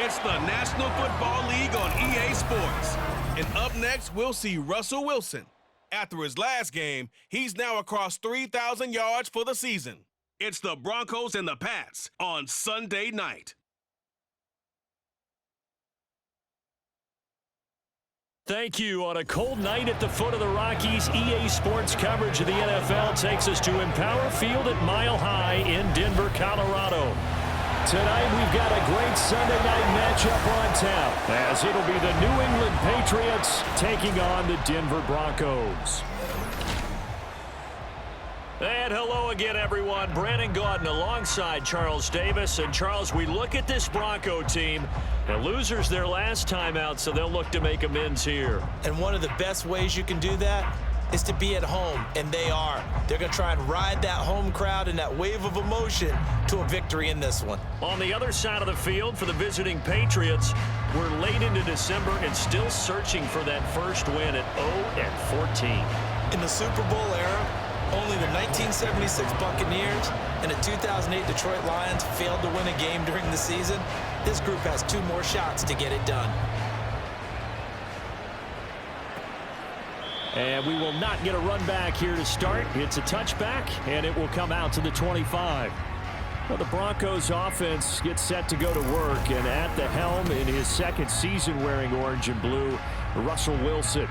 It's the National Football League on EA Sports. And up next, we'll see Russell Wilson. After his last game, he's now across 3,000 yards for the season. It's the Broncos and the Pats on Sunday night. Thank you. On a cold night at the foot of the Rockies, EA Sports coverage of the NFL takes us to Empower Field at Mile High in Denver, Colorado. Tonight, we've got a great Sunday night matchup on tap, as it'll be the New England Patriots taking on the Denver Broncos. And hello again, everyone. Brandon Gaudin alongside Charles Davis. And, Charles, we look at this Bronco team. The losers their last time out, so they'll look to make amends here. And one of the best ways you can do that is to be at home, and they are. They're going to try and ride that home crowd and that wave of emotion to a victory in this one. On the other side of the field for the visiting Patriots, we're late into December and still searching for that first win at 0-14. In the Super Bowl era, only the 1976 Buccaneers and the 2008 Detroit Lions failed to win a game during the season. This group has 2 more shots to get it done. And we will not get a run back here to start. It's a touchback, and it will come out to the 25. Well, the Broncos offense gets set to go to work, and at the helm in his second season wearing orange and blue, Russell Wilson.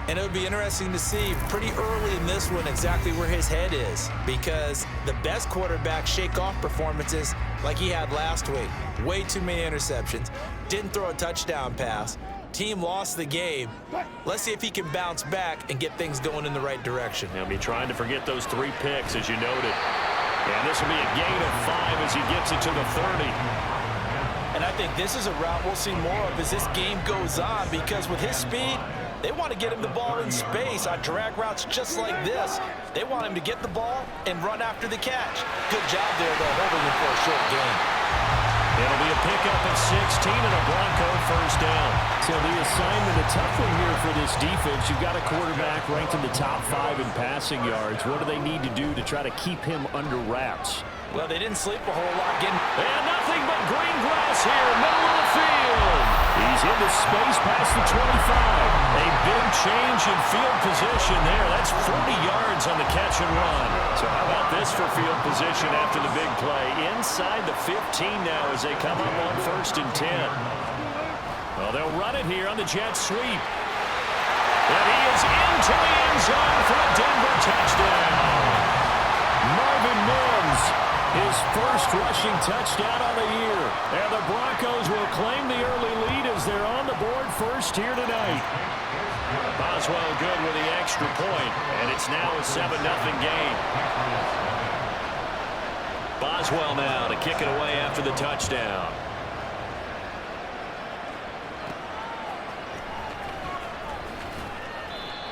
And it'll be interesting to see pretty early in this one exactly where his head is, because the best quarterbacks shake off performances like he had last week. Way too many interceptions. Didn't throw a touchdown pass. Team lost the game. Let's see if he can bounce back and get things going in the right direction. He'll be trying to forget those 3 picks, as you noted. And this will be a gain of 5 as he gets it to the 30. And I think this is a route we'll see more of as this game goes on, because with his speed, they want to get him the ball in space on drag routes just like this. They want him to get the ball and run after the catch. Good job there, though, holding him for a short gain. It'll be a pickup of 16 and a Bronco first down. So the assignment, a tough one here for this defense. You've got a quarterback ranked in the top 5 in passing yards. What do they need to do to try to keep him under wraps? Well, they didn't sleep a whole lot getting... And nothing but green grass here, middle of the field. He's into space past the 25. A big change in field position there. That's 40 yards on the catch and run. So how about this for field position after the big play? Inside the 15 now as they come up on 1st and 10. Well, they'll run it here on the jet sweep. And he is into the end zone for a Denver touchdown. Marvin Mims, his first rushing touchdown on the year. And the Broncos will claim the early lead as they're on the board first here tonight. Boswell good with the extra point, and it's now a 7-0 game. Boswell now to kick it away after the touchdown.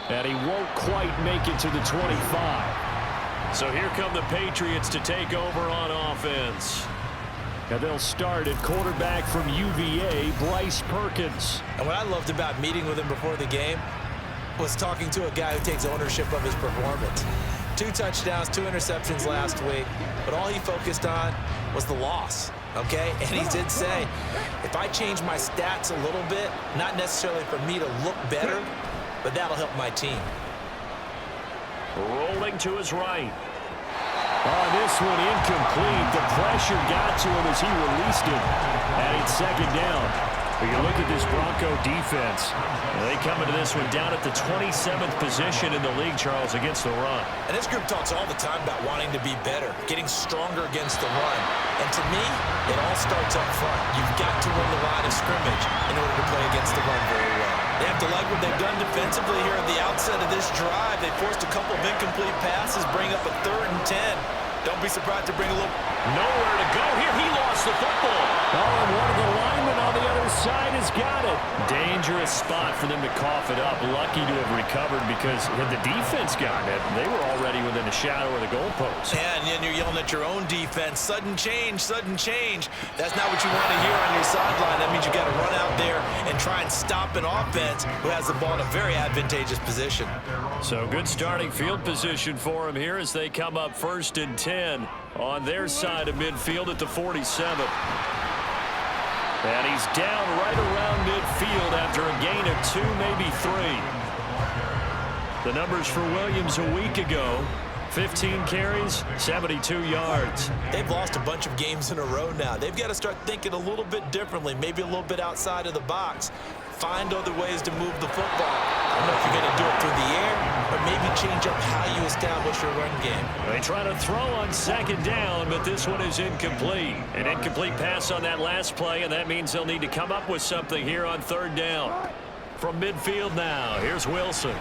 And he won't quite make it to the 25. So here come the Patriots to take over on offense. And they'll start at quarterback from UVA, Bryce Perkins. And what I loved about meeting with him before the game was talking to a guy who takes ownership of his performance. 2 touchdowns, 2 interceptions last week, but all he focused on was the loss, okay? And he did say, if I change my stats a little bit, not necessarily for me to look better, but that'll help my team. Rolling to his right. Oh, this one incomplete. The pressure got to him as he released it. And it's 2nd down. But you look at this Bronco defense. They come into this one down at the 27th position in the league, Charles, against the run. And this group talks all the time about wanting to be better, getting stronger against the run. And to me, it all starts up front. You've got to win the line of scrimmage in order to play against the run very well. They have to like what they've done defensively here at the outset of this drive. They forced a couple of incomplete passes, bring up a 3rd and 10. Don't be surprised to bring a little... Nowhere to go here. He lost the football. Oh, and one of the linemen on the other side has got it. Dangerous spot for them to cough it up. Lucky to have recovered because had the defense gotten it, they were already within a shadow of the goalpost. Yeah, and then you're yelling at your own defense. Sudden change, sudden change. That's not what you want to hear on your sideline. That means you got to run out there and try and stop an offense who has the ball in a very advantageous position. So good starting field position for him here as they come up 1st and 10 on their side of midfield at the 47. And he's down right around midfield after a gain of 2, maybe 3. The numbers for Williams a week ago: 15 carries, 72 yards. They've lost a bunch of games in a row now. They've got to start thinking a little bit differently, maybe a little bit outside of the box. Find other ways to move the football. I don't know if you're going to do it through the air, or maybe change up how you establish your run game. They try to throw on second down, but this one is incomplete. An incomplete pass on that last play, and that means they'll need to come up with something here on third down. From midfield now, here's Wilson.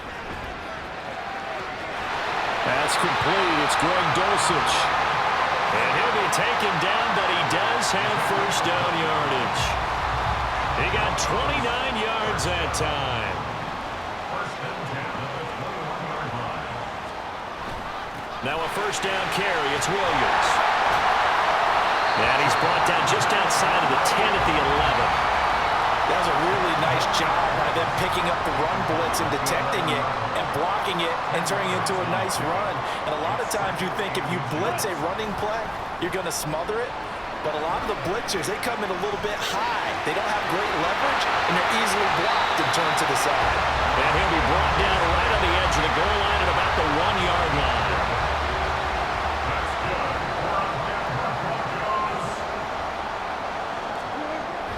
That's complete. It's Greg Dulcich. And he'll be taken down, but he does have first down yardage. He got 29 yards that time. Now a first down carry. It's Williams. And he's brought down just outside of the 10 at the 11. That was a really nice job by them picking up the run blitz and detecting it and blocking it and turning it into a nice run. And a lot of times you think if you blitz a running play, you're going to smother it. But a lot of the blitzers, they come in a little bit high. They don't have great leverage, and they're easily blocked and turned to the side. And he'll be brought down right on the edge of the goal line at about the 1-yard line.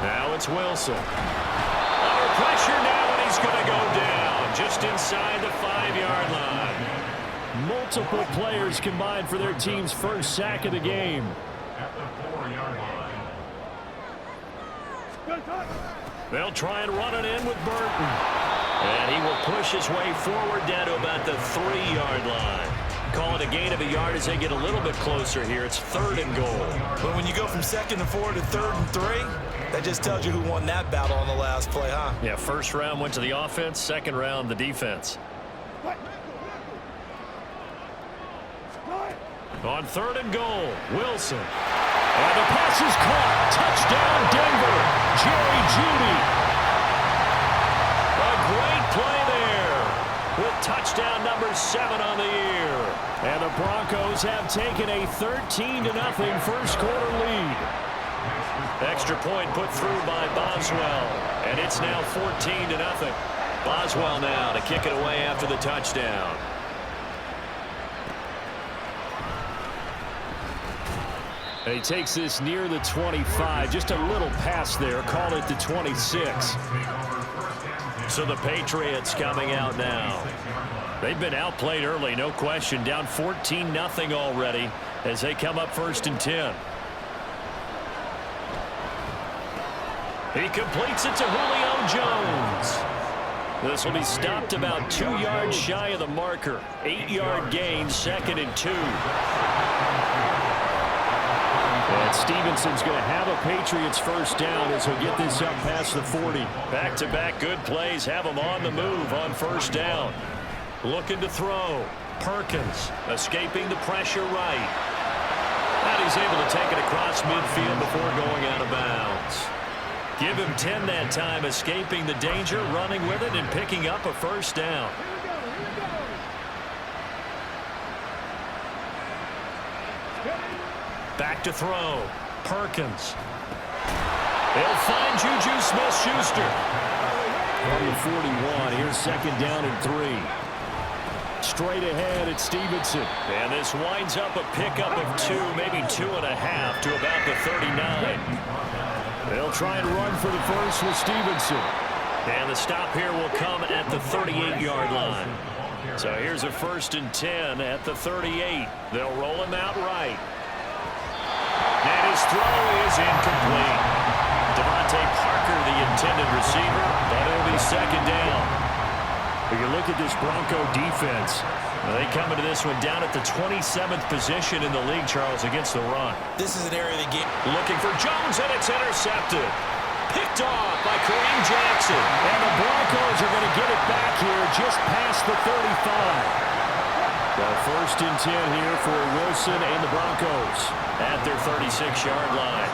Now it's Wilson. Under pressure now, and he's going to go down just inside the 5-yard line. Multiple players combined for their team's first sack of the game. They'll try and run it in with Burton. And he will push his way forward down to about the 3-yard line. Call it a gain of a yard as they get a little bit closer here. It's 3rd and goal. But when you go from 2nd and 4 to 3rd and 3, that just tells you who won that battle on the last play, huh? Yeah, first round went to the offense, second round the defense. On 3rd and goal, Wilson. And the pass is caught. Touchdown, Denver. Jerry Jeudy. A great play there with touchdown number 7 on the year. And the Broncos have taken a 13-0 first quarter lead. Extra point put through by Boswell. And it's now 14-0. Boswell now to kick it away after the touchdown. He takes this near the 25. Just a little pass there. Call it the 26. So the Patriots coming out now. They've been outplayed early, no question. Down 14-0 already as they come up 1st and 10. He completes it to Julio Jones. This will be stopped about 2 yards shy of the marker. 8-yard gain, 2nd and 2. And Stevenson's going to have a Patriots first down as he'll get this up past the 40. Back-to-back good plays have him on the move on first down. Looking to throw. Perkins escaping the pressure right. And he's able to take it across midfield before going out of bounds. Give him 10 that time, escaping the danger, running with it, and picking up a first down. Back to throw. Perkins. They'll find Juju Smith-Schuster. From the 41, here's 2nd down and 3. Straight ahead, it's Stevenson. And this winds up a pickup of 2, maybe 2.5 to about the 39. They'll try and run for the first with Stevenson. And the stop here will come at the 38-yard line. So here's a 1st and 10 at the 38. They'll roll him out right. And his throw is incomplete. Devontae Parker, the intended receiver, but it'll be 2nd down. When you look at this Bronco defense, they come into this one down at the 27th position in the league, Charles, against the run. This is an area of the game. Looking for Jones, and it's intercepted. Picked off by Kareem Jackson. And the Broncos are going to get it back here just past the 35. The 1st and 10 here for Wilson and the Broncos at their 36-yard line.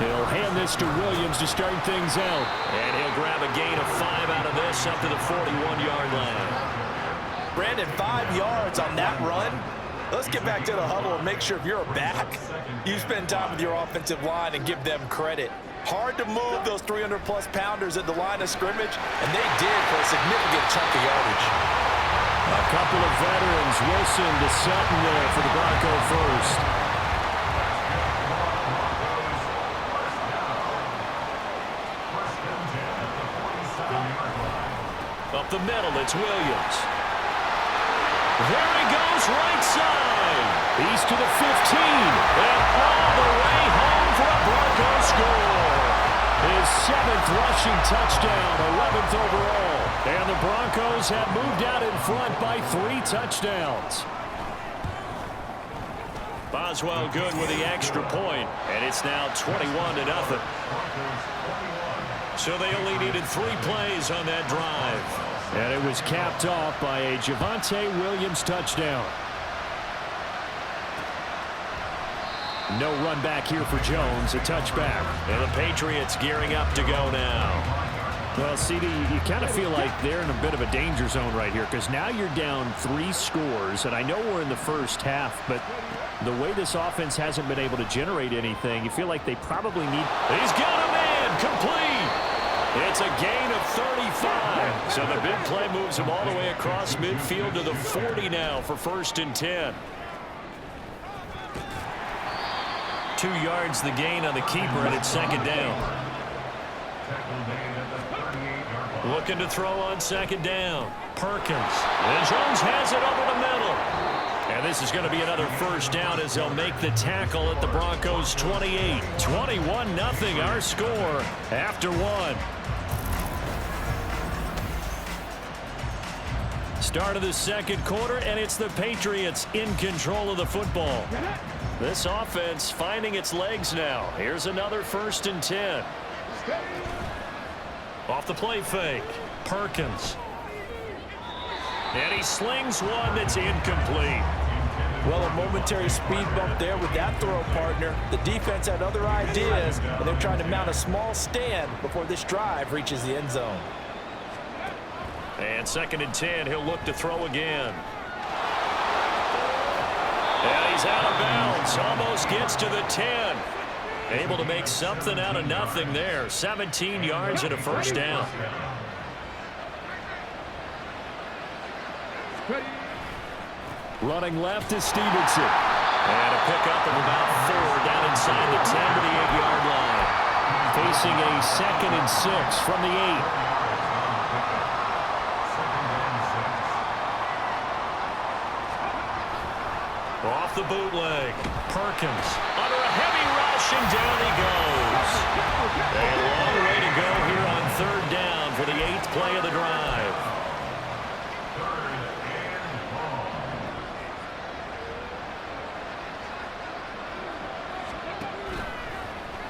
They'll hand this to Williams to start things out. And he'll grab a gain of 5 out of this up to the 41-yard line. Brandon, 5 yards on that run. Let's get back to the huddle and make sure if you're a back, you spend time with your offensive line and give them credit. Hard to move those 300-plus pounders at the line of scrimmage, and they did for a significant chunk of yardage. A couple of veterans, Wilson to Sutton there for the Bronco first. Up the middle, it's Williams. There he goes, right side. He's to the 15, and all the way home for a Bronco score. His 7th rushing touchdown, 11th overall. And the Broncos have moved out in front by 3 touchdowns. Boswell good with the extra point, and it's now 21-0. So they only needed 3 plays on that drive. And it was capped off by a Javonte Williams touchdown. No run back here for Jones, a touchback. And the Patriots gearing up to go now. Well, CD, you kind of feel like they're in a bit of a danger zone right here because now you're down 3 scores, and I know we're in the first half, but the way this offense hasn't been able to generate anything, you feel like they probably need... He's got a man, complete! It's a gain of 35. So the big play moves him all the way across midfield to the 40 now for 1st and 10. 2 yards the gain on the keeper, and it's 2nd down. Looking to throw on 2nd down. Perkins. And Jones has it over the middle. And this is going to be another 1st down as they'll make the tackle at the Broncos 28. 21-0 our score after 1. Start of the 2nd quarter, and it's the Patriots in control of the football. This offense finding its legs now. Here's another 1st and 10. Off the play fake. Perkins. And he slings one that's incomplete. Well, a momentary speed bump there with that throw, partner. The defense had other ideas, and they're trying to mount a small stand before this drive reaches the end zone. And 2nd and 10, he'll look to throw again. And he's out of bounds. Almost gets to the 10. Able to make something out of nothing there. 17 yards and a 1st down. Running left is Stevenson. And a pickup of about 4 down inside the 10 to the 8-yard line. Facing a 2nd and 6 from the 8. Off the bootleg. Perkins under a heavy rush, and down he goes. A long way to go here on 3rd down for the 8th play of the drive.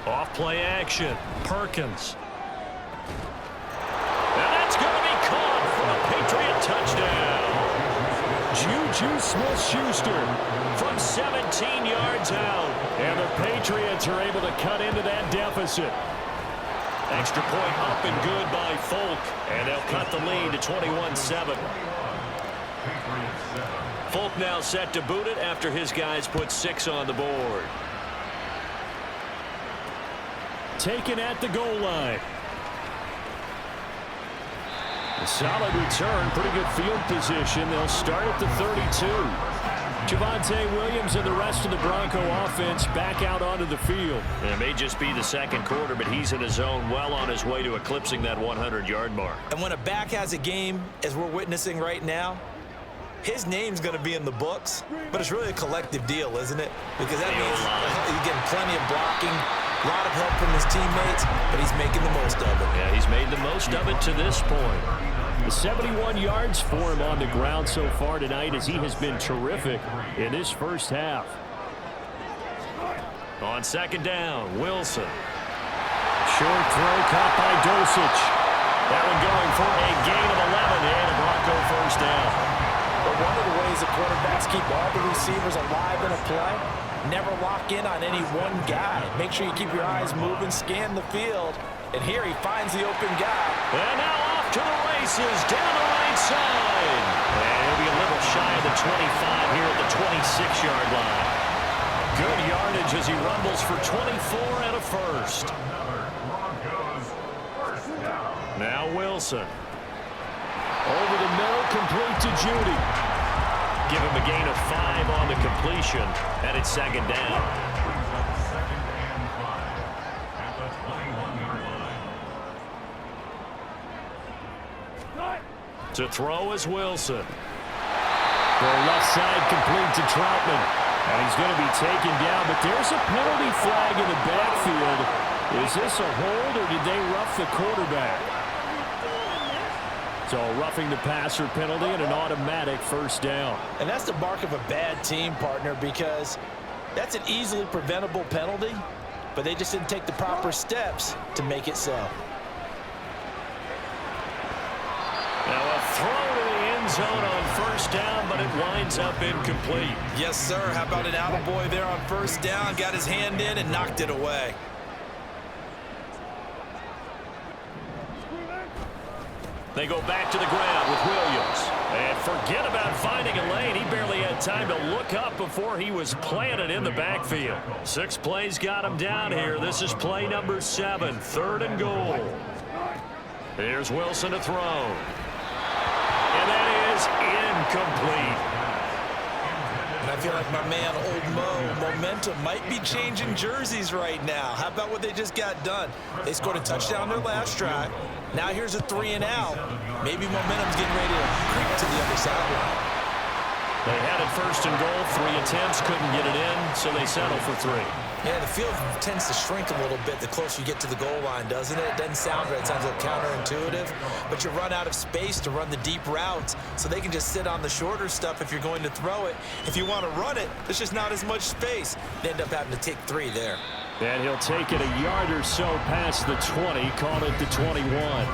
Off play action. Perkins. And that's going to be caught for a Patriot touchdown. Juju Smith-Schuster from 17 yards out. And the Patriots are able to cut into that deficit. Extra point up and good by Folk. And they'll cut the lead to 21-7. Folk now set to boot it after his guys put 6 on the board. Taken at the goal line. A solid return, pretty good field position. They'll start at the 32. Javonte Williams and the rest of the Bronco offense back out onto the field. And it may just be the 2nd quarter, but he's in his zone, well on his way to eclipsing that 100-yard mark. And when a back has a game, as we're witnessing right now, his name's going to be in the books, but it's really a collective deal, isn't it? Because that means he's getting plenty of blocking, a lot of help from his teammates, but he's making the most of it. Yeah, he's made the most of it to this point. The 71 yards for him on the ground so far tonight as he has been terrific in this first half. On 2nd down, Wilson. Short throw caught by Dosich. That one going for a gain of 11 and a Bronco 1st down. But one of the ways the quarterbacks keep all the receivers alive in a play, never lock in on any one guy. Make sure you keep your eyes moving, scan the field. And here he finds the open guy. And now off to the races down the right side. And he'll be a little shy of the the 25 here at the 26-yard line. Good yardage as he rumbles for 24 and a first. Now Wilson. Over the middle, complete to Judy. Give him a gain of 5 on the completion, and it's second down. To throw is Wilson. The left side complete to Troutman. And he's going to be taken down, but there's a penalty flag in the backfield. Is this a hold, or did they rough the quarterback? So a roughing the passer penalty and an automatic first down. And that's the mark of a bad team, partner, because that's an easily preventable penalty, but they just didn't take the proper steps to make it so. Now a throw to the end zone on first down, but it winds up incomplete. Yes, sir. How about an attaboy there on first down? Got his hand in and knocked it away. They go back to the ground with Williams. And forget about finding a lane. He barely had time to look up before he was planted in the backfield. 6 plays got him down here. This is play number 7, 3rd and goal. Here's Wilson to throw. And that is incomplete. And I feel like my man, Old Mo, momentum might be changing jerseys right now. How about what they just got done? They scored a touchdown their last drive. Now here's a 3 and out. Maybe momentum's getting ready to creep to the other sideline. They had it 1st and goal. 3 attempts, couldn't get it in, so they settle for 3. Yeah, the field tends to shrink a little bit the closer you get to the goal line, doesn't it? It doesn't sound right. It sounds a little counterintuitive. But you run out of space to run the deep routes, so they can just sit on the shorter stuff if you're going to throw it. If you want to run it, there's just not as much space. They end up having to take 3 there. And he'll take it a yard or so past the 20, call it the 21.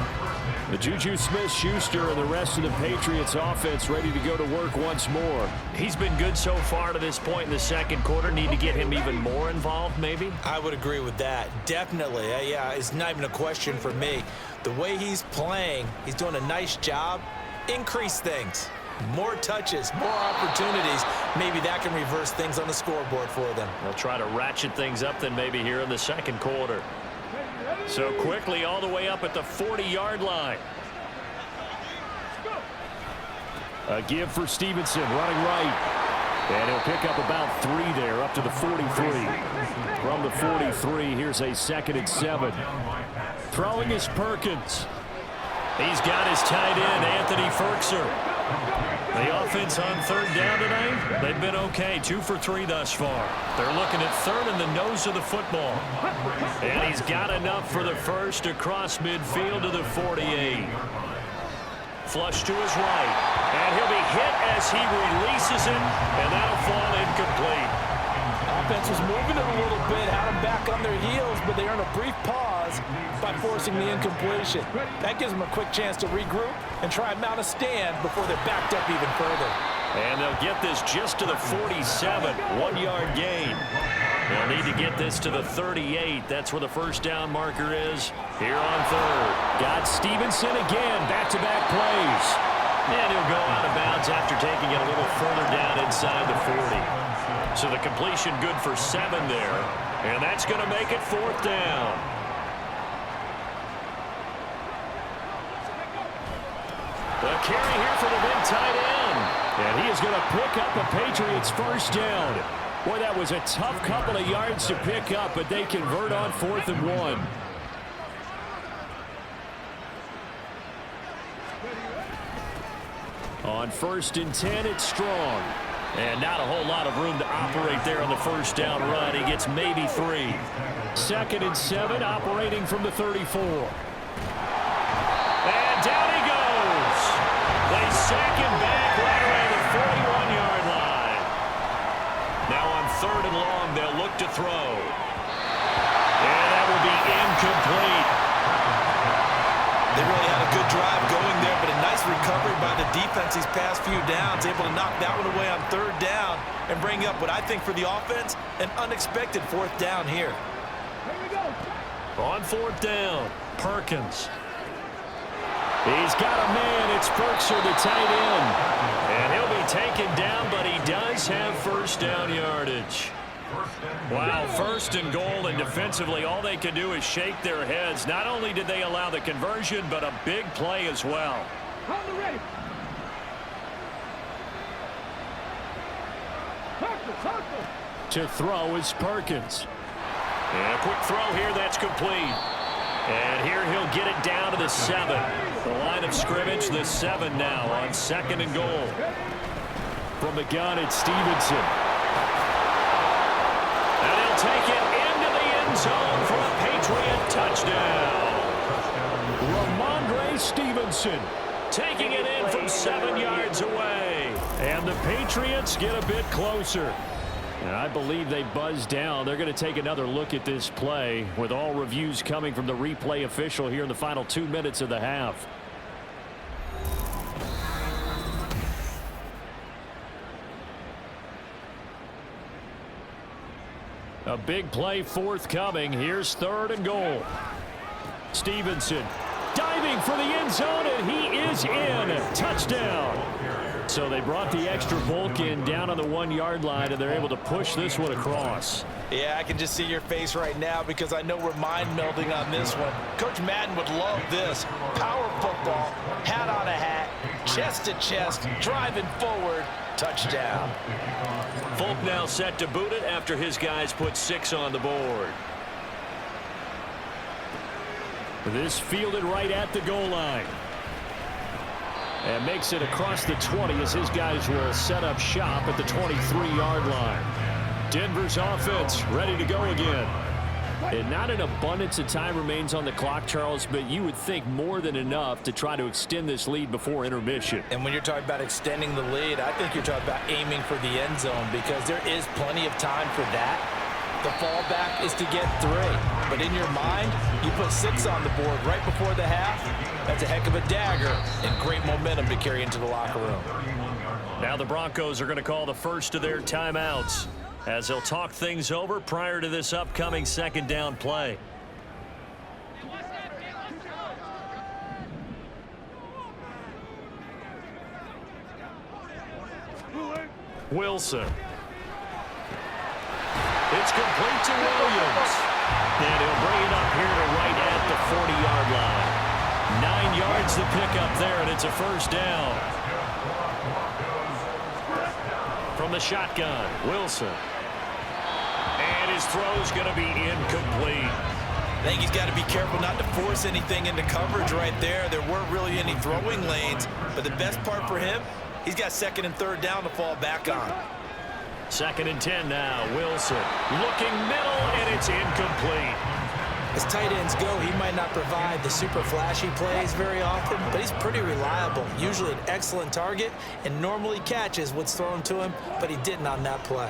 The Juju Smith-Schuster and the rest of the Patriots offense ready to go to work once more. He's been good so far to this point in the second quarter. Need to get him even more involved, maybe? I would agree with that. Definitely. Yeah, it's not even a question for me. The way he's playing, he's doing a nice job. Increase things. More touches, more opportunities. Maybe that can reverse things on the scoreboard for them. They'll try to ratchet things up then maybe here in the second quarter. So quickly all the way up at the 40-yard line. A give for Stevenson running right. And he'll pick up about 3 there up to the 43. From the 43, here's a 2nd and 7. Throwing is Perkins. He's got his tight end, Anthony Ferkser. The offense on 3rd down tonight, they've been okay. 2 for 3 thus far. They're looking at 3rd in the nose of the football. And he's got enough for the first across midfield to the 48. Flush to his right. And he'll be hit as he releases it, and that'll fall incomplete. Offense was moving it a little bit, had them back on their heels, but they earn a brief pause by forcing the incompletion. That gives them a quick chance to regroup and try and mount a stand before they're backed up even further. And they'll get this just to the 47, 1-yard gain. They'll need to get this to the 38. That's where the first down marker is here on 3rd. Got Stevenson again, back-to-back plays. And he'll go out of bounds after taking it a little further down inside the 40. So the completion good for 7 there. And that's going to make it 4th down. The carry here for the big tight end. And he is going to pick up a Patriots first down. Boy, that was a tough couple of yards to pick up, but they convert on 4th and 1. On 1st and 10, it's Strong. And not a whole lot of room to operate there on the first down run. He gets maybe 3. 2nd and 7, operating from the 34. And down he goes. They sack him back right around the 41-yard line. Now on 3rd and long, they'll look to throw. And that will be incomplete. They really had a good drive going there, but a nice recovery by the defense these past few downs, able to knock that one away on 3rd down and bring up what I think for the offense, an unexpected 4th down here. On 4th down, Perkins. He's got a man. It's Ferkser, the tight end. And he'll be taken down, but he does have first down yardage. Wow, first and goal, and defensively all they can do is shake their heads. Not only did they allow the conversion, but a big play as well. To throw is Perkins. And a quick throw here, that's complete. And here he'll get it down to the 7. The line of scrimmage, the 7 now on second and goal. From the gun, it's Stevenson. And he'll take it into the end zone for a Patriot touchdown. Ramondre Stevenson taking it in from 7 yards away. And the Patriots get a bit closer. And I believe they buzzed down. They're going to take another look at this play with all reviews coming from the replay official here in the final 2 minutes of the half. A big play forthcoming. Here's third and goal. Stevenson diving for the end zone, and he is in. Touchdown. So they brought the extra bulk in down on the 1 yard line, and they're able to push this one across. Yeah, I can just see your face right now because I know we're mind melding on this one. Coach Madden would love this. Power football, hat on a hat, chest to chest, driving forward, touchdown. Folk now set to boot it after his guys put 6 on the board. This fielded right at the goal line. And makes it across the 20 as his guys will set up shop at the 23-yard line. Denver's offense ready to go again. And not an abundance of time remains on the clock, Charles, but you would think more than enough to try to extend this lead before intermission. And when you're talking about extending the lead, I think you're talking about aiming for the end zone because there is plenty of time for that. The fallback is to get 3. But in your mind, you put 6 on the board right before the half. That's a heck of a dagger and great momentum to carry into the locker room. Now the Broncos are going to call the first of their timeouts as they'll talk things over prior to this upcoming second down play. Wilson. It's complete to Williams. And he'll bring it up here to right at the 40-yard line. 9 yards to pick up there, and it's a first down. From the shotgun, Wilson. And his throw's going to be incomplete. I think he's got to be careful not to force anything into coverage right there. There weren't really any throwing lanes, but the best part for him, he's got second and third down to fall back on. Second and 10 now. Wilson looking middle, and it's incomplete. As tight ends go, he might not provide the super flashy plays very often, but he's pretty reliable. Usually an excellent target, and normally catches what's thrown to him, but he didn't on that play.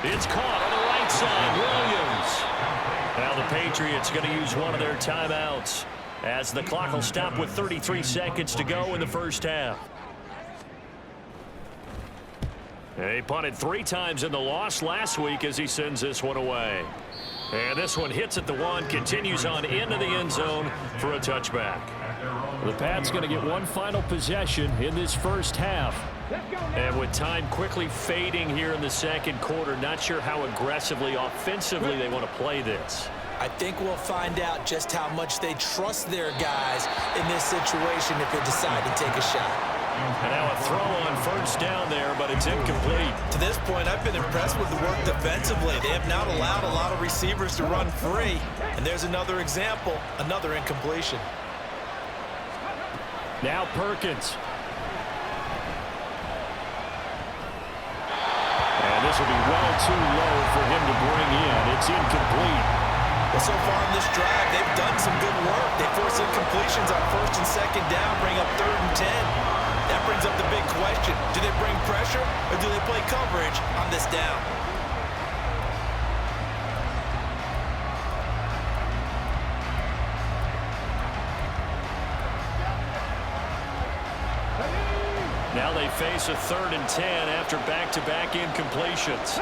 It's caught on the right side. Williams. Now the Patriots going to use one of their timeouts as the clock will stop with 33 seconds to go in the first half. He punted 3 times in the loss last week as he sends this one away. And this one hits at the 1, continues on into the end zone for a touchback. The Pats going to get one final possession in this first half. And with time quickly fading here in the second quarter, not sure how aggressively, offensively they want to play this. I think we'll find out just how much they trust their guys in this situation if they decide to take a shot. And now a throw on first down there, but it's incomplete. To this point, I've been impressed with the work defensively. They have not allowed a lot of receivers to run free. And there's another example, another incompletion. Now Perkins. And this will be well too low for him to bring in. It's incomplete. Well, so far in this drive, they've done some good work. They force incompletions on first and second down, bring up 3rd and 10. That brings up the big question. Do they bring pressure or do they play coverage on this down? Now they face a 3rd and 10 after back-to-back incompletions.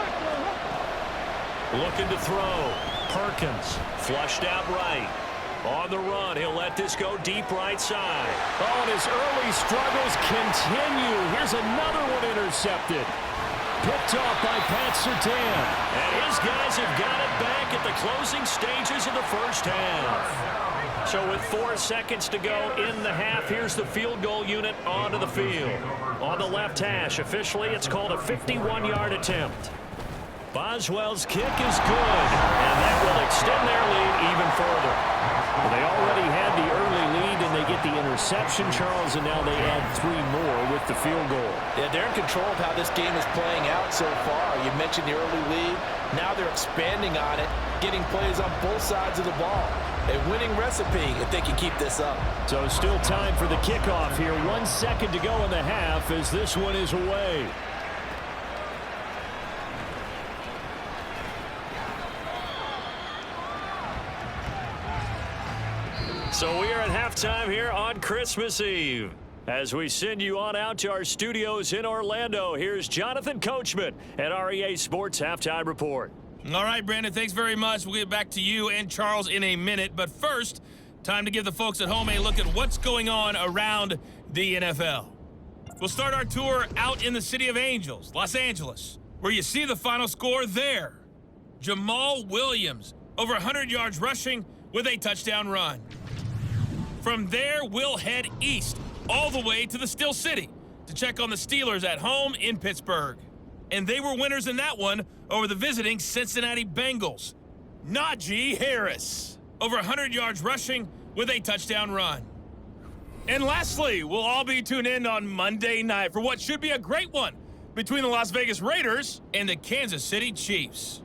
Looking to throw. Perkins flushed out right. On the run, he'll let this go deep right side. Oh, and his early struggles continue. Here's another one intercepted. Picked off by Pat Surtain. And his guys have got it back at the closing stages of the first half. So with 4 seconds to go in the half, here's the field goal unit onto the field. On the left hash, officially it's called a 51-yard attempt. Boswell's kick is good, and that will extend their lead even further. Well, they already had the early lead, and they get the interception, Charles, and now they add 3 more with the field goal. Yeah, they're in control of how this game is playing out so far. You mentioned the early lead. Now they're expanding on it, getting plays on both sides of the ball. A winning recipe if they can keep this up. So still time for the kickoff here. 1 second to go in the half as this one is away. So we are at halftime here on Christmas Eve. As we send you on out to our studios in Orlando, here's Jonathan Coachman at REA Sports Halftime Report. All right, Brandon, thanks very much. We'll get back to you and Charles in a minute. But first, time to give the folks at home a look at what's going on around the NFL. We'll start our tour out in the City of Angels, Los Angeles, where you see the final score there. Jamal Williams, over 100 yards rushing with a touchdown run. From there, we'll head east all the way to the Steel City to check on the Steelers at home in Pittsburgh. And they were winners in that one over the visiting Cincinnati Bengals. Najee Harris, over 100 yards rushing with a touchdown run. And lastly, we'll all be tuned in on Monday night for what should be a great one between the Las Vegas Raiders and the Kansas City Chiefs.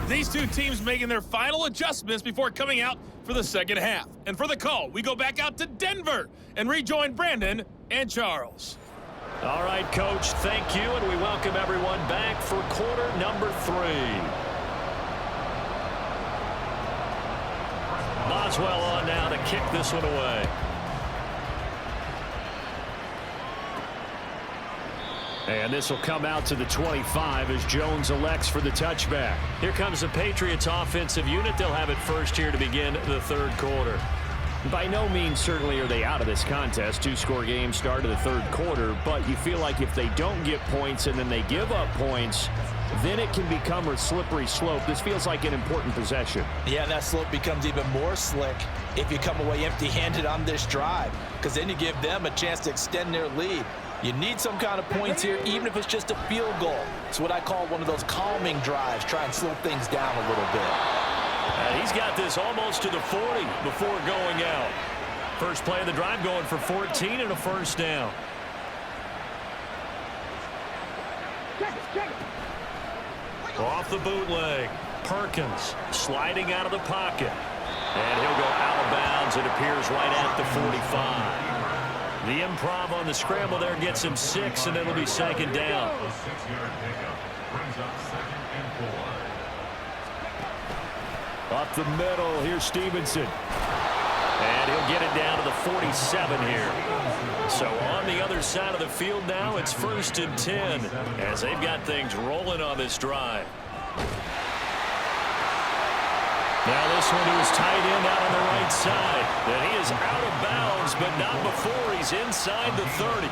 These two teams making their final adjustments before coming out for the second half. And for the call, we go back out to Denver and rejoin Brandon and Charles. All right, Coach, thank you, and we welcome everyone back for quarter number 3. Boswell on now to kick this one away. And this will come out to the 25 as Jones elects for the touchback. Here comes the Patriots offensive unit. They'll have it first here to begin the third quarter. By no means certainly are they out of this contest. 2-score game start of the third quarter, but you feel like if they don't get points and then they give up points, then it can become a slippery slope. This feels like an important possession. Yeah, and that slope becomes even more slick if you come away empty-handed on this drive, because then you give them a chance to extend their lead. You need some kind of points here, even if it's just a field goal. It's what I call one of those calming drives. Try and slow things down a little bit. And he's got this almost to the 40 before going out. First play of the drive going for 14 and a first down. Off the bootleg. Perkins sliding out of the pocket. And he'll go out of bounds. It appears right at the 45. The improv on the scramble there gets him 6, and it'll be second down. Up the middle, here's Stevenson. And he'll get it down to the 47 here. So on the other side of the field now, it's 1st and 10 as they've got things rolling on this drive. Now this one to his tight end out on the right side. And he is out of bounds, but not before he's inside the 30.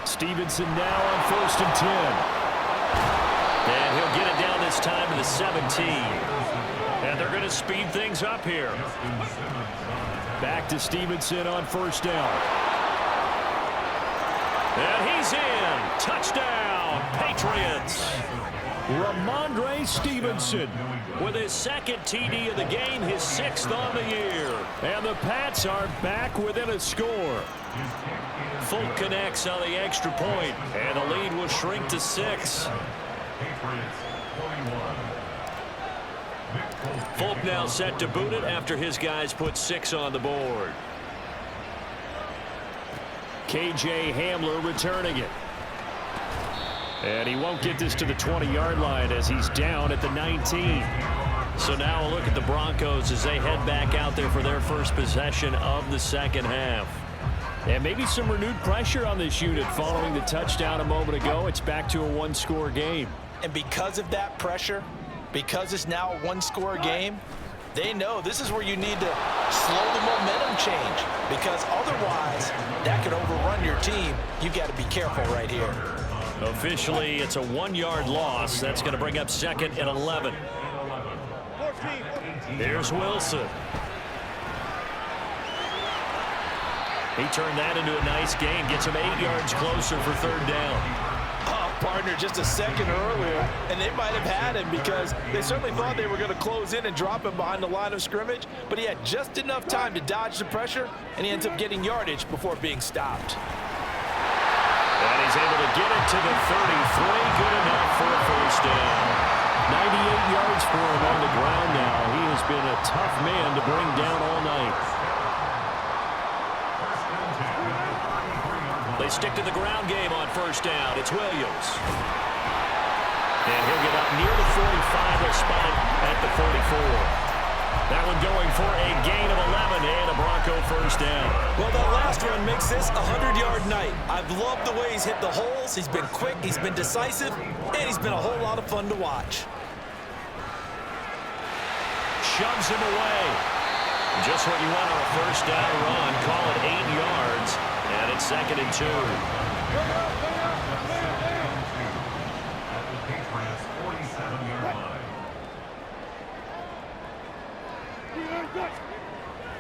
Stevenson now on 1st and 10. And he'll get it down this time to the 17. And they're going to speed things up here. Back to Stevenson on 1st down. And he's in. Touchdown, Patriots. Ramondre Stevenson with his 2nd TD of the game, his 6th on the year. And the Pats are back within a score. Folk connects on the extra point, and the lead will shrink to 6. Folk now set to boot it after his guys put 6 on the board. K.J. Hamler returning it. And he won't get this to the 20-yard line as he's down at the 19. So now a look at the Broncos as they head back out there for their first possession of the second half. And maybe some renewed pressure on this unit following the touchdown a moment ago. It's back to a one-score game. And because of that pressure, because it's now a one-score game, they know this is where you need to slow the momentum change, because otherwise that could overrun your team. You've got to be careful right here. Officially, it's a 1-yard loss. That's going to bring up 2nd and 11. Here's Wilson. He turned that into a nice gain. Gets him 8 yards closer for 3rd down. Partner just a second earlier, and they might have had him because they certainly thought they were going to close in and drop him behind the line of scrimmage, but he had just enough time to dodge the pressure, and he ends up getting yardage before being stopped. And he's able to get it to the 33. Good enough for a 1st down. 98 yards for him on the ground now. He has been a tough man to bring down all night. They stick to the ground game on 1st down. It's Williams. And he'll get up near the 45. They'll spot it at the 44. That one going for a gain of 11 and a Bronco 1st down. Well, that last run makes this a 100-yard night. I've loved the way he's hit the holes. He's been quick, he's been decisive, and he's been a whole lot of fun to watch. Shoves him away. Just what you want on a 1st down run. Call it 8 yards. And it's 2nd and 2.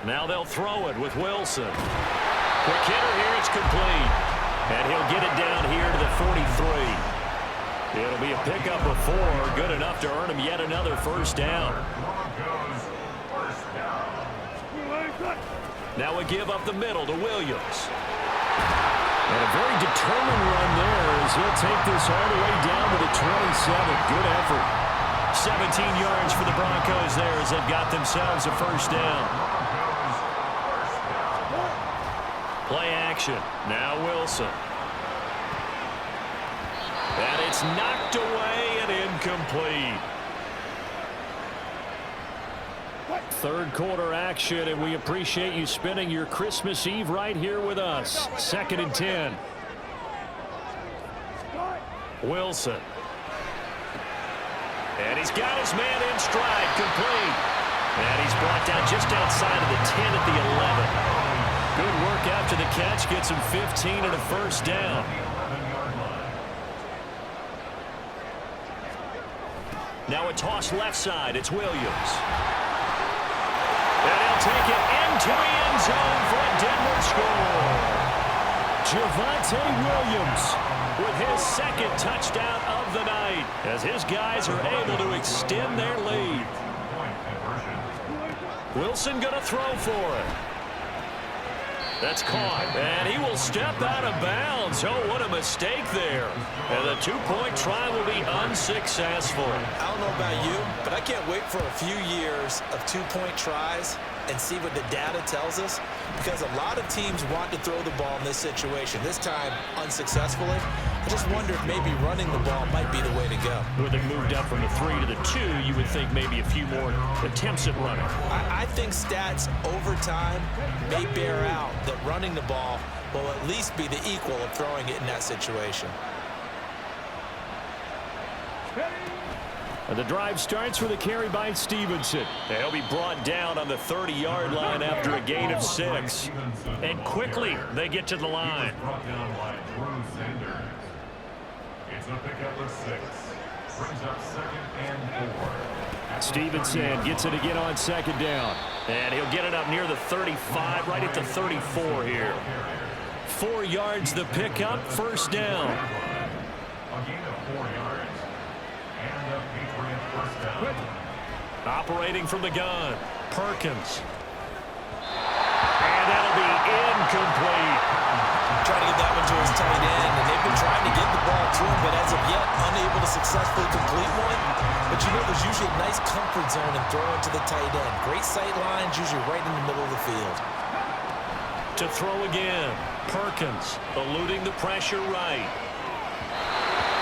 Now they'll throw it with Wilson. Quick hitter here, it's complete. And he'll get it down here to the 43. It'll be a pickup of 4, good enough to earn him yet another 1st down. Now a give up the middle to Williams. And a very determined run there as he'll take this all the way down to the 27. Good effort. 17 yards for the Broncos there as they've got themselves a 1st down. Play action. Now Wilson. And it's knocked away and incomplete. 3rd quarter action, and we appreciate you spending your Christmas Eve right here with us. 2nd and 10. Wilson. And he's got his man in stride, complete. And he's brought down just outside of the 10 at the 11. Good work after the catch, gets him 15 and a 1st down. Now a toss left side, it's Williams. And he'll take it into the end zone for a Denver score. Javonte Williams with his 2nd touchdown of the night as his guys are able to extend their lead. Wilson going to throw for it. That's caught, and he will step out of bounds. Oh, what a mistake there. And the 2-point try will be unsuccessful. I don't know about you, but I can't wait for a few years of 2-point tries and see what the data tells us, because a lot of teams want to throw the ball in this situation, this time unsuccessfully. I just wonder if maybe running the ball might be the way to go. When they moved up from the 3 to the 2, you would think maybe a few more attempts at running. I think stats over time may bear out that running the ball will at least be the equal of throwing it in that situation. And the drive starts with a carry by Stevenson. He'll be brought down on the 30-yard line after a gain of 6. And quickly, they get to the line. It's a pickup of 6. Brings up 2nd and 4. Stevenson gets it again on 2nd down. And he'll get it up near the 35, right at the 34 here. 4 yards the pickup, 1st down. A gain of 4 yards. And a Patriot 1st down. Operating from the gun, Perkins. And that'll be incomplete. Trying to get that one to his tight end, and they've been trying to get the ball to him, but as of yet, unable to successfully complete one. But you know, there's usually a nice comfort zone in throwing to the tight end. Great sight lines, usually right in the middle of the field. To throw again. Perkins eluding the pressure right.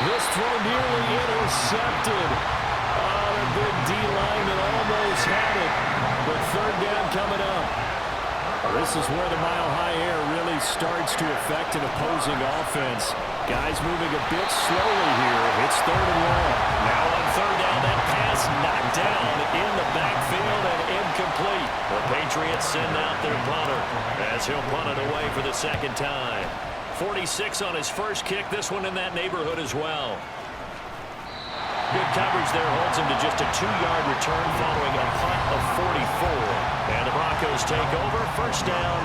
This throw nearly intercepted. Oh, the big D lineman almost had it. But third down coming up. This is where the mile-high air really starts to affect an opposing offense. Guys moving a bit slowly here. It's 3rd and long. Now on 3rd down, that pass knocked down in the backfield and incomplete. The Patriots send out their punter as he'll punt it away for the second time. 46 on his first kick. This one in that neighborhood as well. Good coverage there holds him to just a 2-yard return following a punt of 44. And the Broncos take over. First down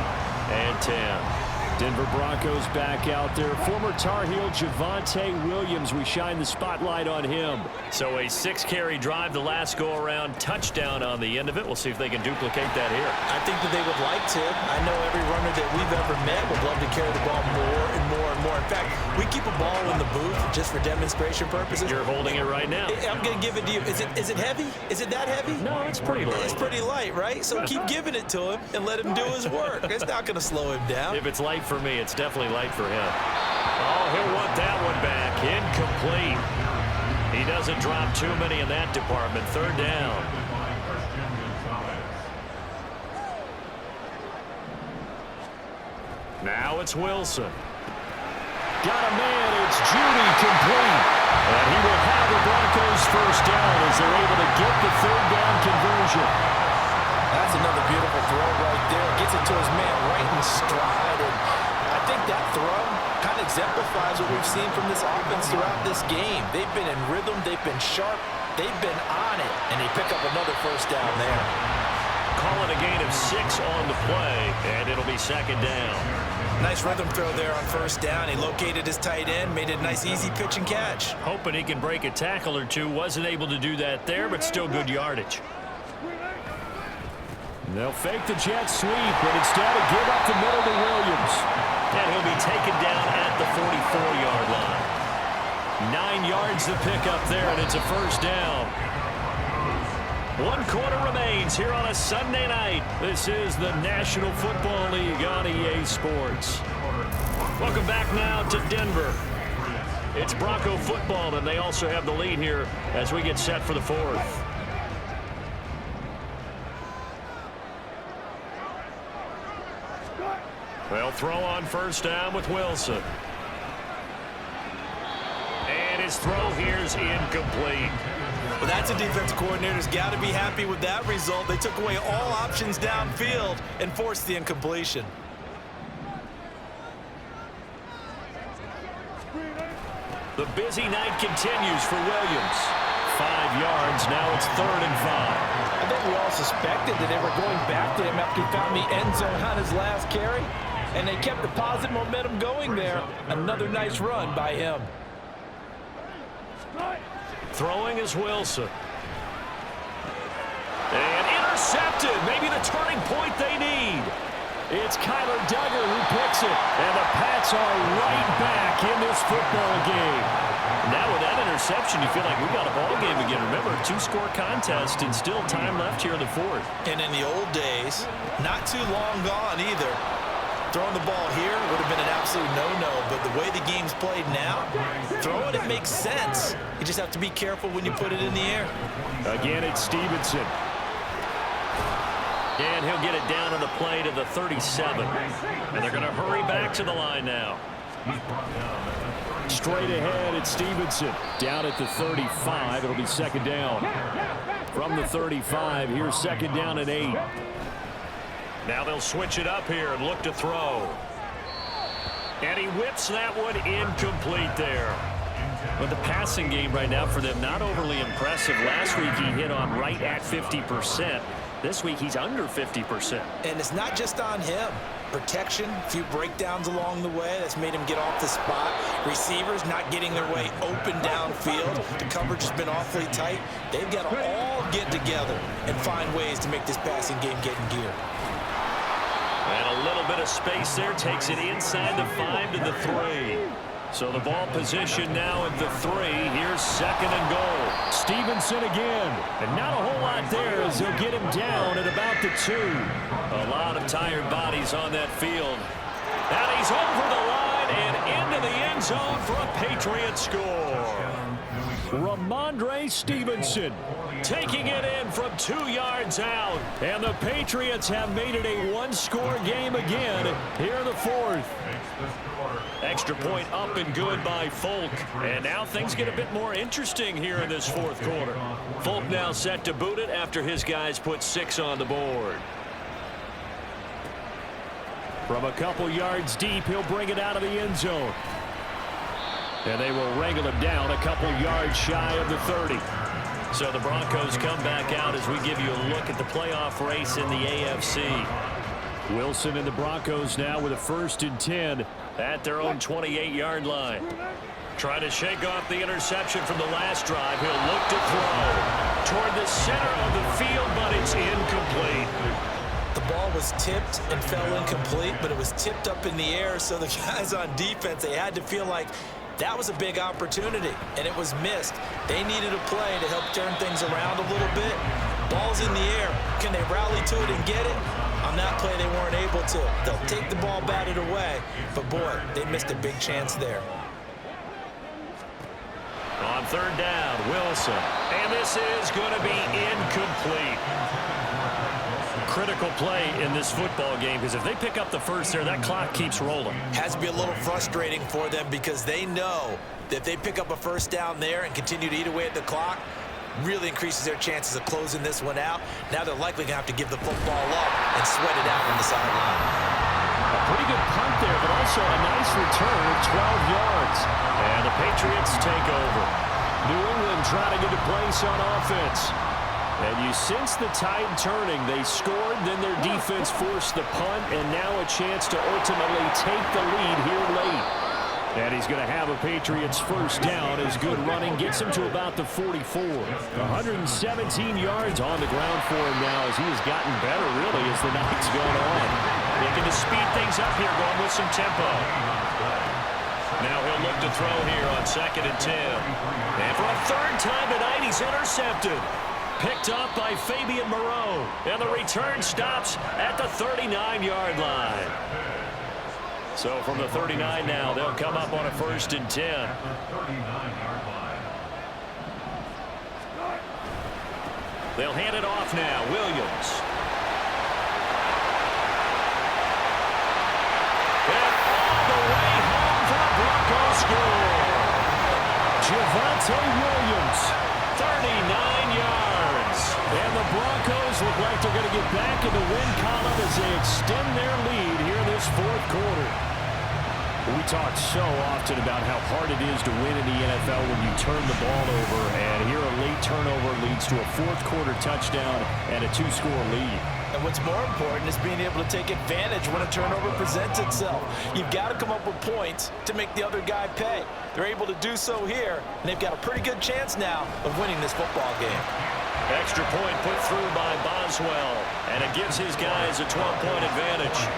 and 10. Denver Broncos back out there. Former Tar Heel Javonte Williams. We shine the spotlight on him. So a 6-carry drive the last go-around. Touchdown on the end of it. We'll see if they can duplicate that here. I think that they would like to. I know every runner that we've ever met would love to carry the ball more and more and more. In fact, we keep a ball in the booth just for demonstration purposes. You're holding it right now. I'm going to give it to you. Is it heavy? Is it that heavy? No, it's pretty light. It's pretty light, right? So keep giving it to him and let him do his work. It's not going to slow him down. If it's light for me, it's definitely light for him. Oh, he'll want that one back. Incomplete. He doesn't drop too many in that department. 3rd down. Now it's Wilson. Got a man. It's Judy complete. And he will have the Broncos first down as they're able to get the 3rd down conversion. That's another beautiful throw right there. Gets it to his man right in stride. And I think that throw kind of exemplifies what we've seen from this offense throughout this game. They've been in rhythm. They've been sharp. They've been on it. And they pick up another first down there. Call it a gain of 6 on the play, and it'll be 2nd down. Nice rhythm throw there on first down. He located his tight end, made it a nice easy pitch and catch. Hoping he can break a tackle or two. Wasn't able to do that there, but still good yardage. They'll fake the jet sweep, but instead of give up the middle to Williams. And he'll be taken down at the 44-yard line. 9 yards to pick up there, and it's a first down. 1 quarter remains here on a Sunday night. This is the National Football League on EA Sports. Welcome back now to Denver. It's Bronco football, and they also have the lead here as we get set for the 4th. They'll throw on first down with Wilson. And his throw here is incomplete. Well, that's a defensive coordinator's got to be happy with that result. They took away all options downfield and forced the incompletion. The busy night continues for Williams. 5 yards, now it's 3rd and 5. I think we all suspected that they were going back to him after he found the end zone on his last carry, and they kept the positive momentum going there. Another nice run by him. Throwing is Wilson. And intercepted. Maybe the turning point they need. It's Kyler Duggar who picks it. And the Pats are right back in this football game. Now with that interception, you feel like we got a ball game again. Remember, 2-score contest and still time left here in the 4th. And in the old days, not too long gone either. Throwing the ball here would have been an absolute no-no, but the way the game's played now, throwing it makes sense. You just have to be careful when you put it in the air. Again, it's Stevenson. And he'll get it down on the play to the 37. And they're going to hurry back to the line now. Straight ahead, it's Stevenson. Down at the 35, it'll be 2nd down. From the 35, here's 2nd down and 8. Now they'll switch it up here and look to throw. And he whips that one incomplete there. But the passing game right now for them, not overly impressive. Last week he hit on right at 50%. This week he's under 50%. And it's not just on him. Protection, a few breakdowns along the way. That's made him get off the spot. Receivers not getting their way open downfield. The coverage has been awfully tight. They've got to all get together and find ways to make this passing game get in gear. And a little bit of space there takes it inside the 5 to the 3. So the ball position now at the 3. Here's 2nd and goal. Stevenson again. And not a whole lot there as he'll get him down at about the 2. A lot of tired bodies on that field. And he's over the line and into the end zone for a Patriot score. Ramondre Stevenson taking it in from 2 yards out. And the Patriots have made it a one-score game again here in the 4th. Extra point up and good by Folk. And now things get a bit more interesting here in this 4th quarter. Folk now set to boot it after his guys put 6 on the board. From a couple yards deep, he'll bring it out of the end zone. And they will wrangle him down a couple yards shy of the 30. So the Broncos come back out as we give you a look at the playoff race in the AFC. Wilson and the Broncos now with a 1st and 10 at their own 28-yard line. Trying to shake off the interception from the last drive. He'll look to throw toward the center of the field, but it's incomplete. The ball was tipped and fell incomplete, but it was tipped up in the air, so the guys on defense, they had to feel like that was a big opportunity, and it was missed. They needed a play to help turn things around a little bit. Ball's in the air. Can they rally to it and get it? On that play, they weren't able to. They'll take the ball batted away, but boy, they missed a big chance there. On 3rd down, Wilson. And this is going to be incomplete. Critical play in this football game, because if they pick up the first there, that clock keeps rolling. Has to be a little frustrating for them because they know that if they pick up a 1st down there and continue to eat away at the clock, really increases their chances of closing this one out. Now they're likely going to have to give the football up and sweat it out on the sideline. A pretty good punt there, but also a nice return of 12 yards. And the Patriots take over. New England trying to get a place on offense. And you sense the tide turning. They scored, then their defense forced the punt, and now a chance to ultimately take the lead here late. And he's going to have a Patriots 1st down as good running gets him to about the 44. 117 yards on the ground for him now as he has gotten better, really, as the night's gone on. Looking to speed things up here, going with some tempo. Now he'll look to throw here on 2nd and 10. And for a 3rd time tonight, he's intercepted. Picked up by Fabian Moreau. And the return stops at the 39-yard line. So from the 39 now, they'll come up on a 1st and 10. They'll hand it off now. Williams. And all the way home for the Broncos score. Javonte Williams, 39 yards. And the Broncos look like they're going to get back in the win column as they extend their lead here in this 4th quarter. We talk so often about how hard it is to win in the NFL when you turn the ball over, and here a late turnover leads to a 4th quarter touchdown and a 2-score lead. And what's more important is being able to take advantage when a turnover presents itself. You've got to come up with points to make the other guy pay. They're able to do so here, and they've got a pretty good chance now of winning this football game. Extra point put through by Boswell, and it gives his guys a 12-point advantage.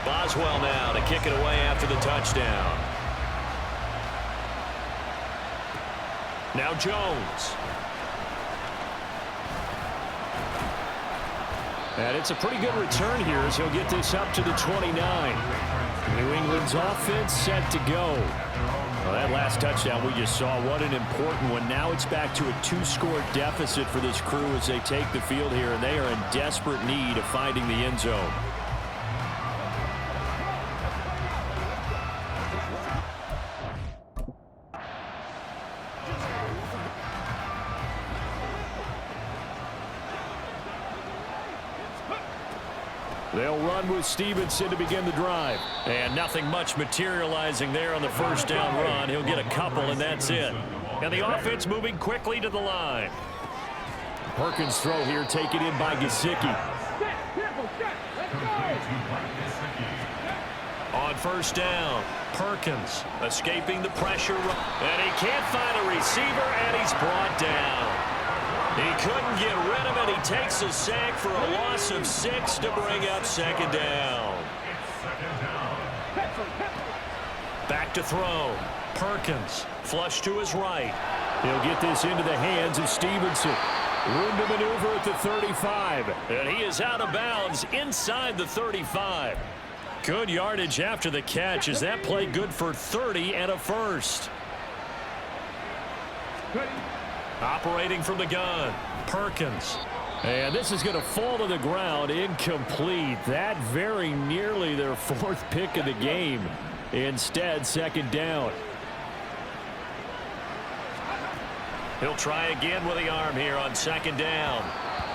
Boswell now to kick it away after the touchdown. Now Jones. And it's a pretty good return here as he'll get this up to the 29. New England's offense set to go. Well, that last touchdown we just saw, what an important one. Now it's back to a 2-score deficit for this crew as they take the field here, and they are in desperate need of finding the end zone. They'll run with Stevenson to begin the drive. And nothing much materializing there on the 1st down run. He'll get a couple, and that's it. And the offense moving quickly to the line. Perkins' throw here taken in by Gesicki. On 1st down, Perkins escaping the pressure. And he can't find a receiver, and he's brought down. He couldn't get rid of it. He takes a sack for a loss of 6 to bring up second down. Back to throw. Perkins, flush to his right. He'll get this into the hands of Stevenson. Room to maneuver at the 35. And he is out of bounds inside the 35. Good yardage after the catch. Is that play good for 30 and a first? Operating from the gun. Perkins. And this is going to fall to the ground. Incomplete. That very nearly their 4th pick of the game. Instead, second down. He'll try again with the arm here on second down.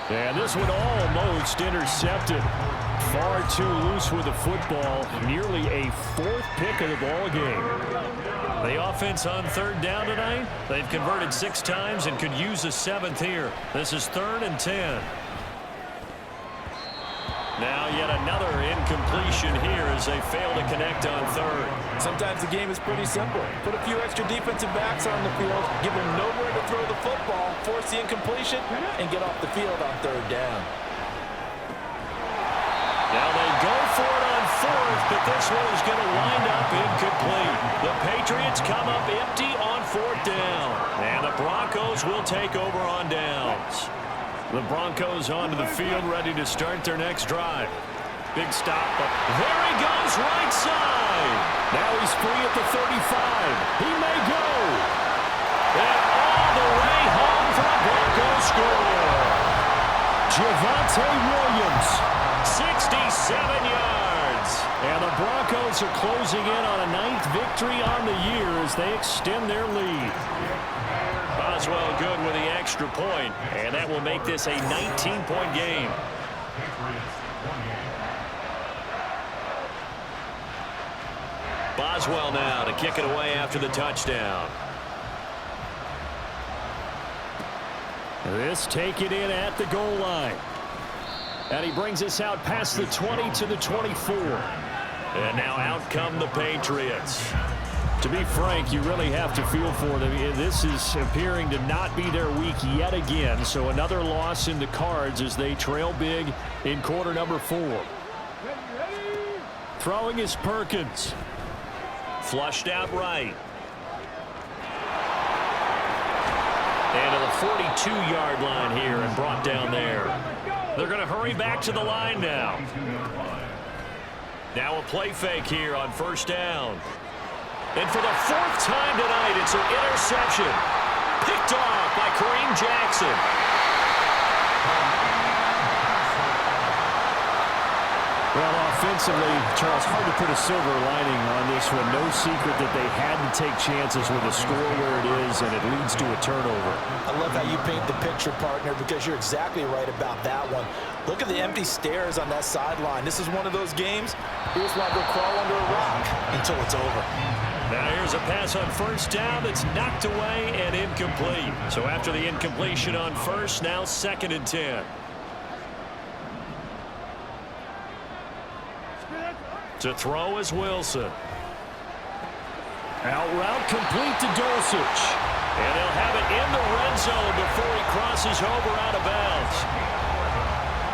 And this one almost intercepted. Far too loose with the football. Nearly a 4th pick of the ball game. The offense on third down tonight, they've converted 6 times and could use a 7th here. This is 3rd and 10. Now yet another incompletion here as they fail to connect on third. Sometimes the game is pretty simple. Put a few extra defensive backs on the field, give them nowhere to throw the football, force the incompletion, and get off the field on third down. Now they go for it on 4th, but this one is going to wind up incomplete. The Patriots come up empty on 4th down. And the Broncos will take over on downs. The Broncos onto the field, ready to start their next drive. Big stop. There he goes, right side. Now he's free at the 35. He may go. And all the way home for a Broncos score. Javonte Williams, 67 yards. And the Broncos are closing in on a 9th victory on the year as they extend their lead. Boswell good with the extra point, and that will make this a 19-point game. Boswell now to kick it away after the touchdown. This taken in at the goal line. And he brings us out past the 20 to the 24. And now out come the Patriots. To be frank, you really have to feel for them. This is appearing to not be their week yet again. So another loss in the cards as they trail big in quarter number 4. Throwing is Perkins. Flushed out right. And to the 42-yard line here and brought down there. They're going to hurry back to the line now. Now a play fake here on first down. And for the 4th time tonight, it's an interception. Picked off by Kareem Jackson. Well, offensively, Charles, hard to put a silver lining on this one. No secret that they had to take chances with a score where it is, and it leads to a turnover. I love how you paint the picture, partner, because you're exactly right about that one. Look at the empty stairs on that sideline. This is one of those games you just want to go crawl under a rock until it's over. Now here's a pass on first down that's knocked away and incomplete. So after the incompletion on first, now 2nd and 10. To throw is Wilson. Out route complete to Dulcich. And he'll have it in the red zone before he crosses over out of bounds.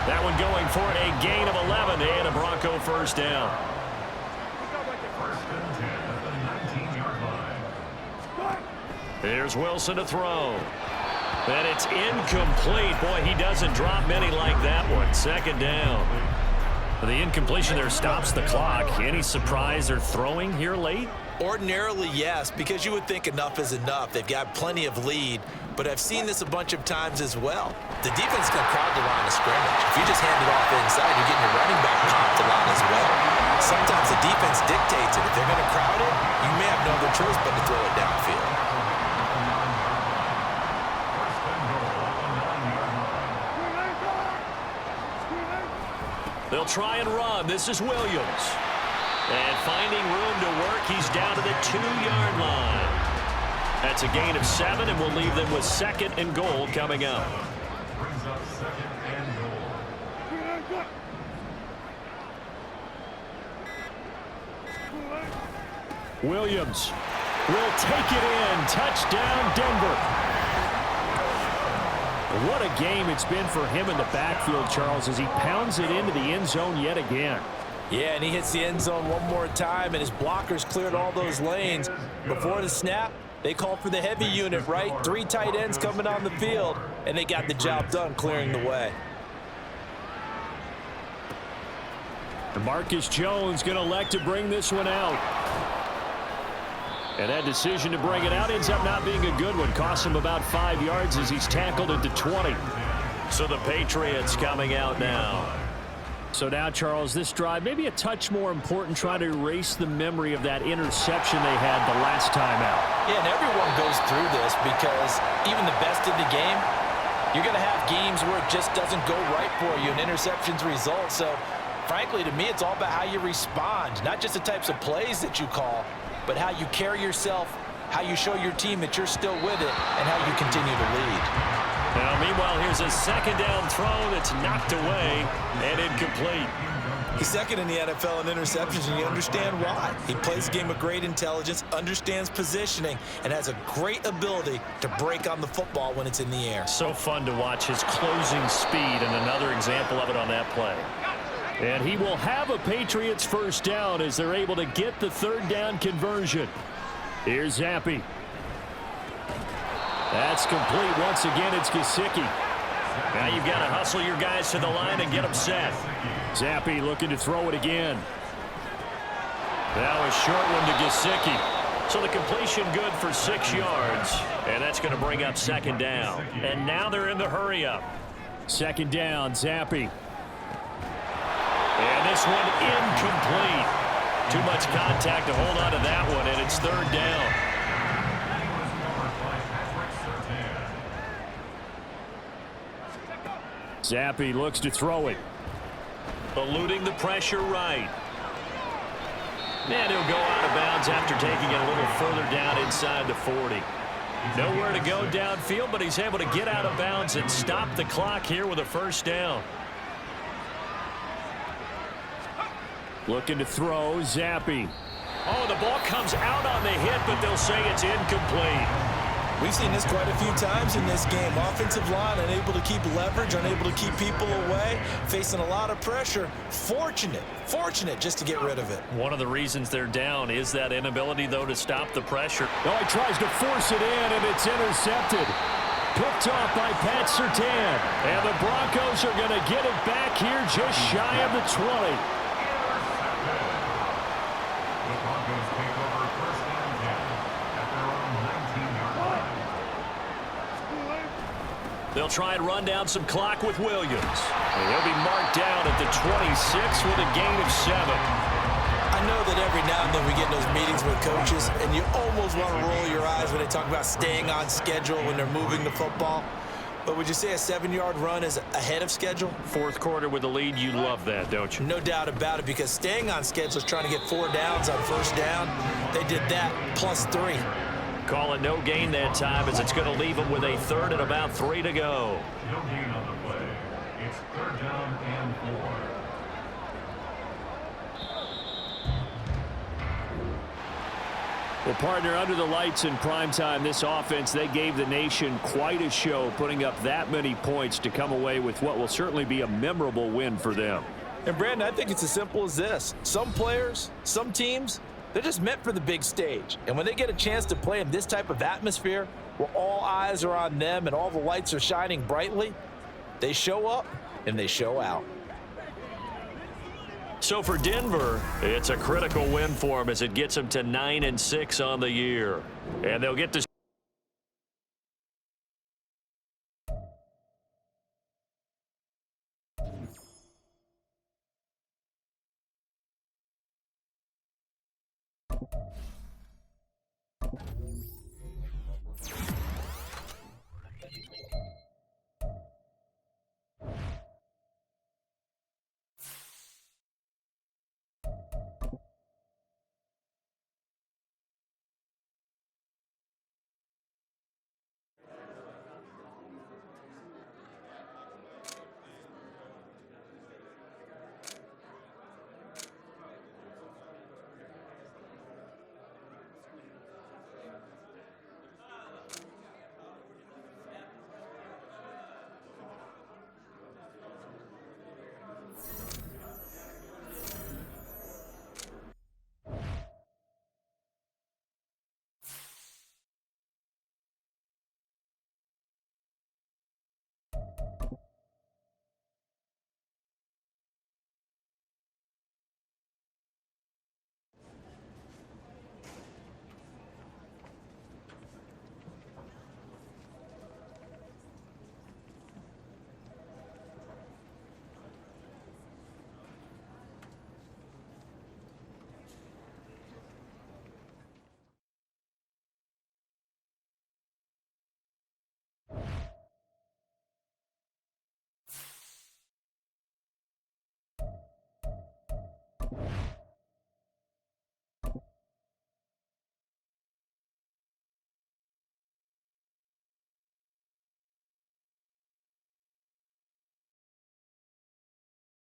That one going for a gain of 11 and a Bronco first down. Here's Wilson to throw. And it's incomplete. Boy, he doesn't drop many like that one. 2nd down. The incompletion there stops the clock. Any surprise they're throwing here late? Ordinarily, yes, because you would think enough is enough. They've got plenty of lead, but I've seen this a bunch of times as well. The defense can crowd the line of scrimmage. If you just hand it off inside, you're getting your running back popped a lot as well. Sometimes the defense dictates it. If they're going to crowd it, you may have no other choice but to throw it downfield. They'll try and run. This is Williams. And finding room to work, he's down to the 2-yard line. That's a gain of 7, and we'll leave them with 2nd and goal coming up. Brings up 2nd and goal. Williams will take it in. Touchdown, Denver. What a game it's been for him in the backfield, Charles, as he pounds it into the end zone yet again. Yeah, and he hits the end zone one more time, and his blockers cleared all those lanes. Before the snap, they called for the heavy unit, right? 3 tight ends coming on the field, and they got the job done clearing the way. And Marcus Jones going to elect to bring this one out. And that decision to bring it out ends up not being a good one. Costs him about 5 yards as he's tackled at the 20. So the Patriots coming out now. So now, Charles, this drive maybe a touch more important, trying to erase the memory of that interception they had the last time out. Yeah, and everyone goes through this because even the best in the game, you're going to have games where it just doesn't go right for you, and interceptions result. So, frankly, to me, it's all about how you respond, not just the types of plays that you call, but how you carry yourself, how you show your team that you're still with it, and how you continue to lead. Now, meanwhile, here's a second down throw that's knocked away and incomplete. He's second in the NFL in interceptions, and you understand why. He plays a game of great intelligence, understands positioning, and has a great ability to break on the football when it's in the air. So fun to watch his closing speed, and another example of it on that play. And he will have a Patriots first down as they're able to get the third down conversion. Here's Zappi. That's complete. Once again, it's Gesicki. Now you've got to hustle your guys to the line and get them set. Zappi looking to throw it again. Now a short one to Gesicki. So the completion good for 6 yards. And that's going to bring up second down. And now they're in the hurry-up. Second down, Zappi. And this one incomplete. Too much contact to hold on to that one, and it's third down. Zappi looks to throw it. Eluding the pressure right. And he'll go out of bounds after taking it a little further down inside the 40. Nowhere to go downfield, but he's able to get out of bounds and stop the clock here with a first down. Looking to throw, Zappi. Oh, the ball comes out on the hit, but they'll say it's incomplete. We've seen this quite a few times in this game. Offensive line unable to keep leverage, unable to keep people away, facing a lot of pressure. Fortunate just to get rid of it. One of the reasons they're down is that inability, though, to stop the pressure. Oh, he tries to force it in, and it's intercepted. Picked off by Pat Surtain. And the Broncos are going to get it back here just shy of the 20. They'll try and run down some clock with Williams. And they'll be marked down at the 26 with a gain of 7. I know that every now and then we get in those meetings with coaches, and you almost want to roll your eyes when they talk about staying on schedule when they're moving the football. But would you say a 7-yard run is ahead of schedule? Fourth quarter with the lead, you love that, don't you? No doubt about it, because staying on schedule is trying to get 4 downs on first down. They did that plus 3. Call it no gain that time, as it's going to leave them with a third and about 3 to go. No gain on the play. It's third down and 4. Well, partner, under the lights in primetime, this offense, they gave the nation quite a show, putting up that many points to come away with what will certainly be a memorable win for them. And, Brandon, I think it's as simple as this. Some players, some teams, they're just meant for the big stage. And when they get a chance to play in this type of atmosphere where all eyes are on them and all the lights are shining brightly, they show up and they show out. So for Denver, it's a critical win for them as it gets them to 9-6 on the year. And they'll get to